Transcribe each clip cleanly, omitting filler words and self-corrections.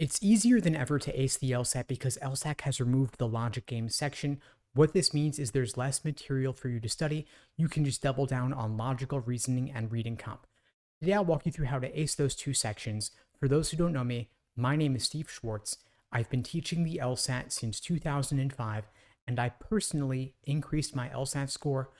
It's easier than ever to ace the LSAT because LSAT has removed the logic game section. What this means is there's less material for you to study. You can just double down on logical reasoning and reading comp. Today, I'll walk you through how to ace those two sections. For those who don't know me, my name is Steve Schwartz. I've been teaching the LSAT since 2005, and I personally increased my LSAT score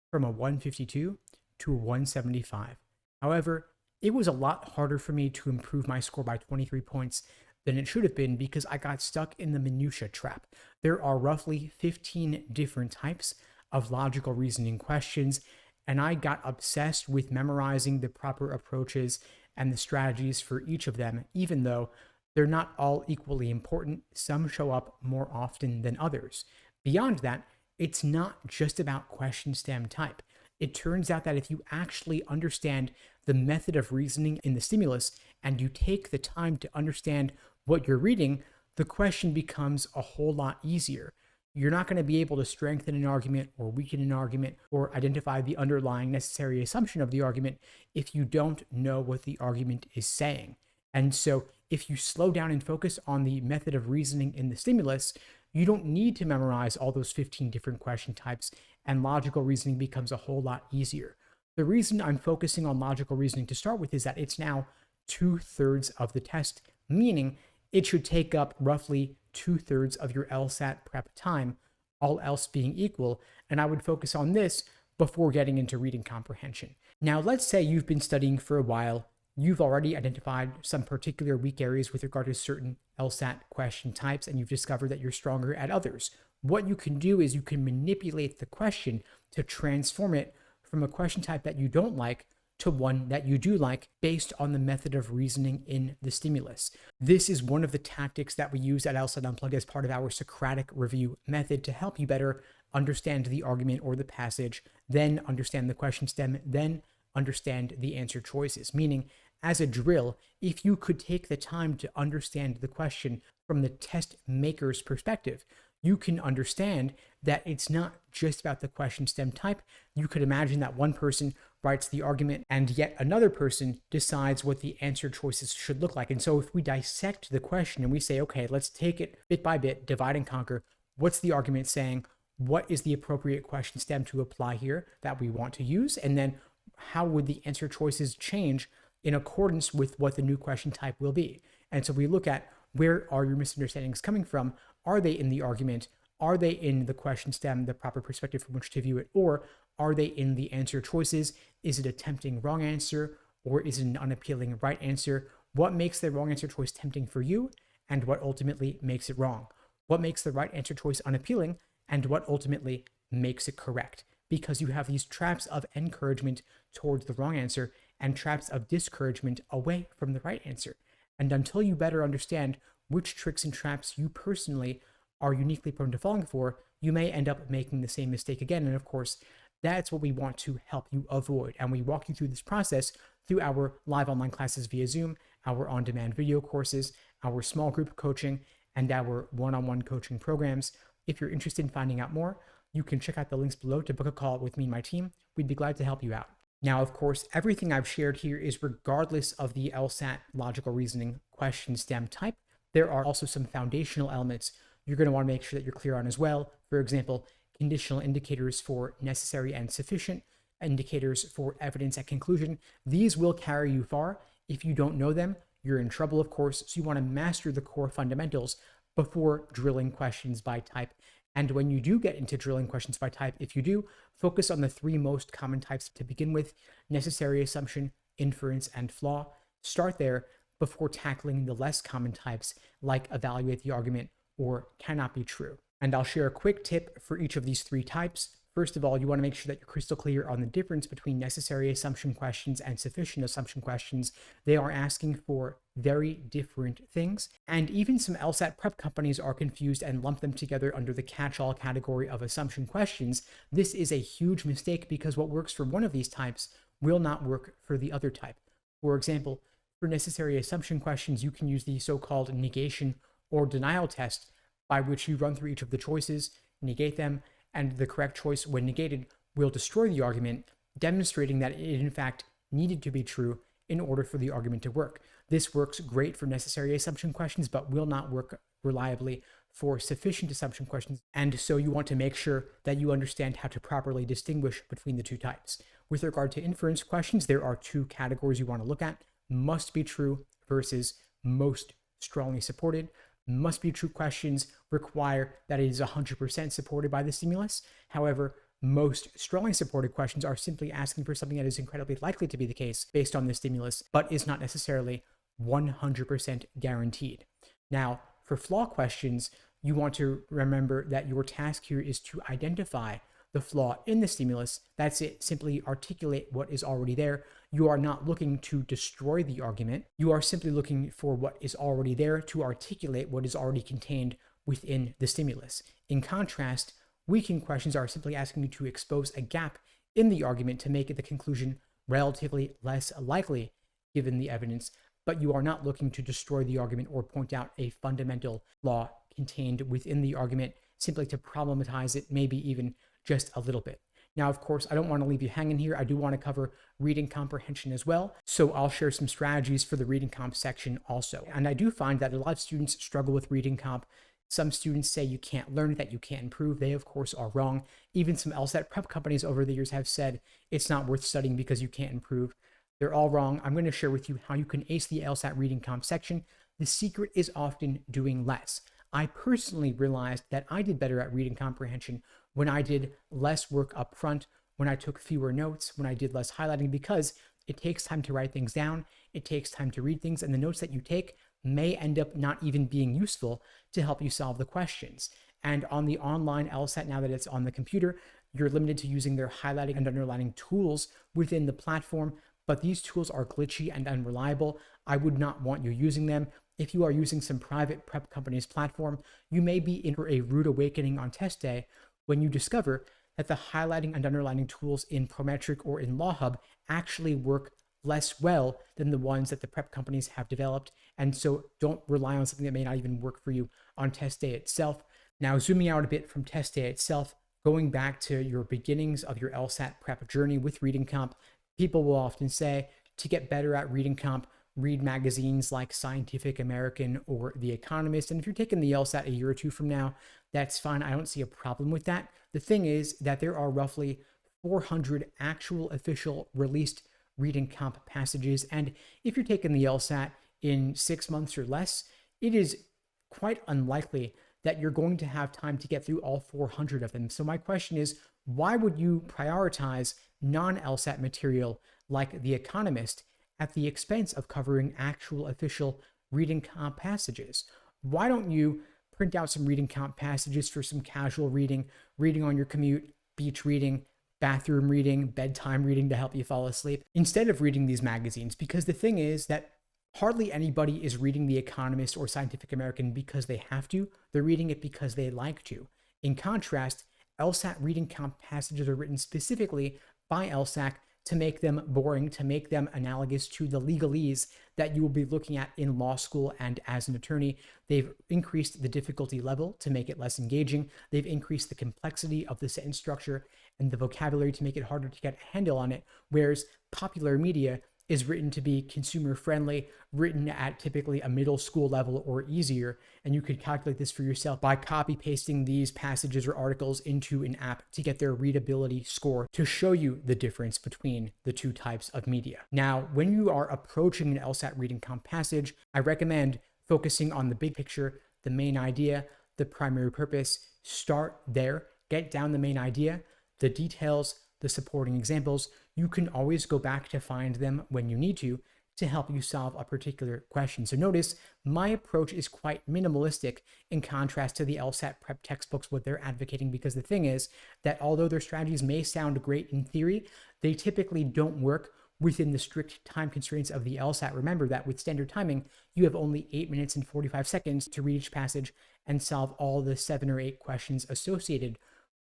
from a 152 to a 175. However, it was a lot harder for me to improve my score by 23 points than it should have been because I got stuck in the minutia trap. There are roughly 15 different types of logical reasoning questions, and I got obsessed with memorizing the proper approaches and the strategies for each of them, even though they're not all equally important. Some show up more often than others. Beyond that, it's not just about question stem type. It turns out that if you actually understand the method of reasoning in the stimulus and you take the time to understand what you're reading, the question becomes a whole lot easier. You're not going to be able to strengthen an argument or weaken an argument or identify the underlying necessary assumption of the argument if you don't know what the argument is saying. And so if you slow down and focus on the method of reasoning in the stimulus, you don't need to memorize all those 15 different question types, and logical reasoning becomes a whole lot easier. The reason I'm focusing on logical reasoning to start with is that it's now 2/3 of the test, meaning it should take up roughly 2/3 of your LSAT prep time, all else being equal, and I would focus on this before getting into reading comprehension. Now, let's say you've been studying for a while, you've already identified some particular weak areas with regard to certain LSAT question types, and you've discovered that you're stronger at others. What you can do is you can manipulate the question to transform it from a question type that you don't like to one that you do like based on the method of reasoning in the stimulus. This is one of the tactics that we use at LSAT Unplugged as part of our Socratic review method to help you better understand the argument or the passage, then understand the question stem, then understand the answer choices. Meaning, as a drill, if you could take the time to understand the question from the test maker's perspective, you can understand that it's not just about the question stem type. You could imagine that one person writes the argument and yet another person decides what the answer choices should look like. And so if we dissect the question and we say, okay, let's take it bit by bit, divide and conquer, what's the argument saying? What is the appropriate question stem to apply here that we want to use? And then how would the answer choices change in accordance with what the new question type will be? And so we look at, where are your misunderstandings coming from? Are they in the argument? Are they in the question stem, the proper perspective from which to view it? Or are they in the answer choices? Is it a tempting wrong answer? Or is it an unappealing right answer? What makes the wrong answer choice tempting for you? And what ultimately makes it wrong? What makes the right answer choice unappealing? And what ultimately makes it correct? Because you have these traps of encouragement towards the wrong answer and traps of discouragement away from the right answer. And until you better understand which tricks and traps you personally are uniquely prone to falling for, you may end up making the same mistake again. And of course, that's what we want to help you avoid. And we walk you through this process through our live online classes via Zoom, our on-demand video courses, our small group coaching, and our one-on-one coaching programs. If you're interested in finding out more, you can check out the links below to book a call with me and my team. We'd be glad to help you out. Now, of course, everything I've shared here is regardless of the LSAT logical reasoning question stem type. There are also some foundational elements you're going to want to make sure that you're clear on as well. For example, conditional indicators for necessary and sufficient, indicators for evidence at conclusion. These will carry you far. If you don't know them, you're in trouble, of course. So you want to master the core fundamentals before drilling questions by type. And when you do get into drilling questions by type, if you do, focus on the three most common types to begin with: necessary assumption, inference, and flaw. Start there before tackling the less common types like evaluate the argument or cannot be true. And I'll share a quick tip for each of these three types. First of all, you want to make sure that you're crystal clear on the difference between necessary assumption questions and sufficient assumption questions. They are asking for very different things. And even some LSAT prep companies are confused and lump them together under the catch-all category of assumption questions. This is a huge mistake because what works for one of these types will not work for the other type. For example, for necessary assumption questions, you can use the so-called negation or denial test, by which you run through each of the choices, negate them, and the correct choice, when negated, will destroy the argument, demonstrating that it in fact needed to be true in order for the argument to work. This works great for necessary assumption questions, but will not work reliably for sufficient assumption questions. And so you want to make sure that you understand how to properly distinguish between the two types. With regard to inference questions, there are two categories you want to look at: must be true versus most strongly supported. Must be true questions require that it is 100% supported by the stimulus. However, most strongly supported questions are simply asking for something that is incredibly likely to be the case based on the stimulus, but is not necessarily 100% guaranteed. Now, for flaw questions, you want to remember that your task here is to identify the flaw in the stimulus. That's it. Simply articulate what is already there. You are not looking to destroy the argument. You are simply looking for what is already there to articulate what is already contained within the stimulus. In contrast, weakening questions are simply asking you to expose a gap in the argument to make the conclusion relatively less likely given the evidence, but you are not looking to destroy the argument or point out a fundamental flaw contained within the argument, simply to problematize it, maybe even just a little bit. Now, of course, I don't want to leave you hanging here. I do want to cover reading comprehension as well. So I'll share some strategies for the reading comp section also. And I do find that a lot of students struggle with reading comp. Some students say you can't learn it, that you can't improve. They, of course, are wrong. Even some LSAT prep companies over the years have said it's not worth studying because you can't improve. They're all wrong. I'm going to share with you how you can ace the LSAT reading comp section. The secret is often doing less. I personally realized that I did better at reading comprehension when I did less work up front, when I took fewer notes, when I did less highlighting, because it takes time to write things down, it takes time to read things, and the notes that you take may end up not even being useful to help you solve the questions. And on the online LSAT, now that it's on the computer, you're limited to using their highlighting and underlining tools within the platform, but these tools are glitchy and unreliable. I would not want you using them. If you are using some private prep company's platform, you may be in for a rude awakening on test day when you discover that the highlighting and underlining tools in Prometric or in LawHub actually work less well than the ones that the prep companies have developed. And so don't rely on something that may not even work for you on test day itself. Now, zooming out a bit from test day itself, going back to your beginnings of your LSAT prep journey with reading comp, people will often say to get better at reading comp, read magazines like Scientific American or The Economist. And if you're taking the LSAT a year or two from now, that's fine. I don't see a problem with that. The thing is that there are roughly 400 actual official released reading comp passages. And if you're taking the LSAT in 6 months or less, it is quite unlikely that you're going to have time to get through all 400 of them. So my question is, why would you prioritize non-LSAT material like The Economist at the expense of covering actual official reading comp passages? Why don't you print out some reading comp passages for some casual reading, reading on your commute, beach reading, bathroom reading, bedtime reading to help you fall asleep, instead of reading these magazines? Because the thing is that hardly anybody is reading The Economist or Scientific American because they have to. They're reading it because they like to. In contrast, LSAT reading comp passages are written specifically by LSAC to make them boring, to make them analogous to the legalese that you will be looking at in law school and as an attorney. They've increased the difficulty level to make it less engaging. They've increased the complexity of the sentence structure and the vocabulary to make it harder to get a handle on it, whereas popular media is written to be consumer friendly, written at typically a middle school level or easier. And you could calculate this for yourself by copy pasting these passages or articles into an app to get their readability score to show you the difference between the two types of media. Now, when you are approaching an LSAT reading comp passage, I recommend focusing on the big picture, the main idea, the primary purpose. Start there, get down the main idea, the details, the supporting examples. You can always go back to find them when you need to help you solve a particular question. So notice my approach is quite minimalistic in contrast to the LSAT prep textbooks, what they're advocating, because the thing is that although their strategies may sound great in theory, they typically don't work within the strict time constraints of the LSAT. Remember that with standard timing, you have only 8 minutes and 45 seconds to read each passage and solve all the 7 or 8 questions associated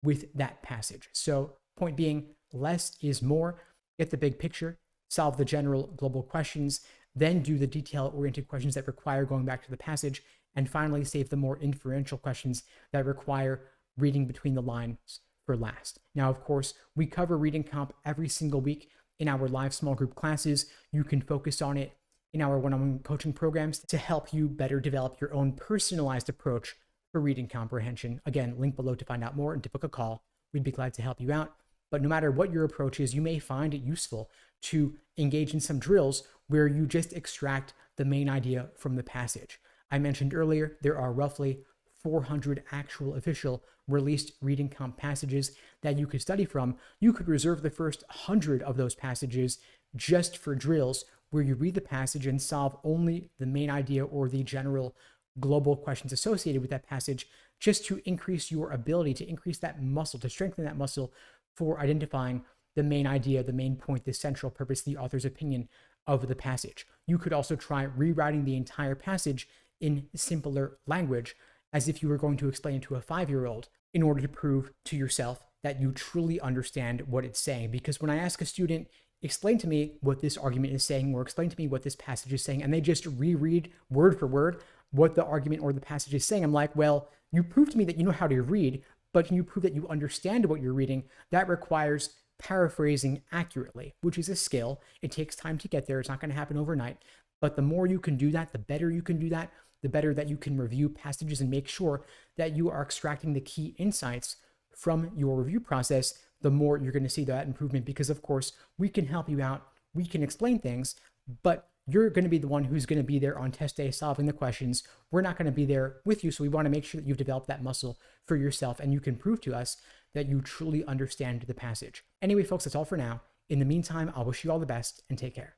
with that passage. So point being, less is more. Get the big picture, solve the general global questions, then do the detail-oriented questions that require going back to the passage, and finally save the more inferential questions that require reading between the lines for last. Now, of course, we cover reading comp every single week in our live small group classes. You can focus on it in our one-on-one coaching programs to help you better develop your own personalized approach for reading comprehension. Again, link below to find out more and to book a call. We'd be glad to help you out. But no matter what your approach is, you may find it useful to engage in some drills where you just extract the main idea from the passage. I mentioned earlier, there are roughly 400 actual official released reading comp passages that you could study from. You could reserve the first 100 of those passages just for drills where you read the passage and solve only the main idea or the general global questions associated with that passage, just to increase your ability, to increase that muscle, to strengthen that muscle for identifying the main idea, the main point, the central purpose, the author's opinion of the passage. You could also try rewriting the entire passage in simpler language, as if you were going to explain it to a 5-year-old, in order to prove to yourself that you truly understand what it's saying. Because when I ask a student, explain to me what this argument is saying, or explain to me what this passage is saying, and they just reread word for word what the argument or the passage is saying, I'm like, well, you proved to me that you know how to read, but can you prove that you understand what you're reading? That requires paraphrasing accurately, which is a skill. It takes time to get there. It's not going to happen overnight. But the more you can do that, the better you can do that, the better that you can review passages and make sure that you are extracting the key insights from your review process, the more you're going to see that improvement. Because of course, we can help you out. We can explain things, but you're going to be the one who's going to be there on test day solving the questions. We're not going to be there with you. So we want to make sure that you've developed that muscle for yourself and you can prove to us that you truly understand the passage. Anyway, folks, that's all for now. In the meantime, I'll wish you all the best and take care.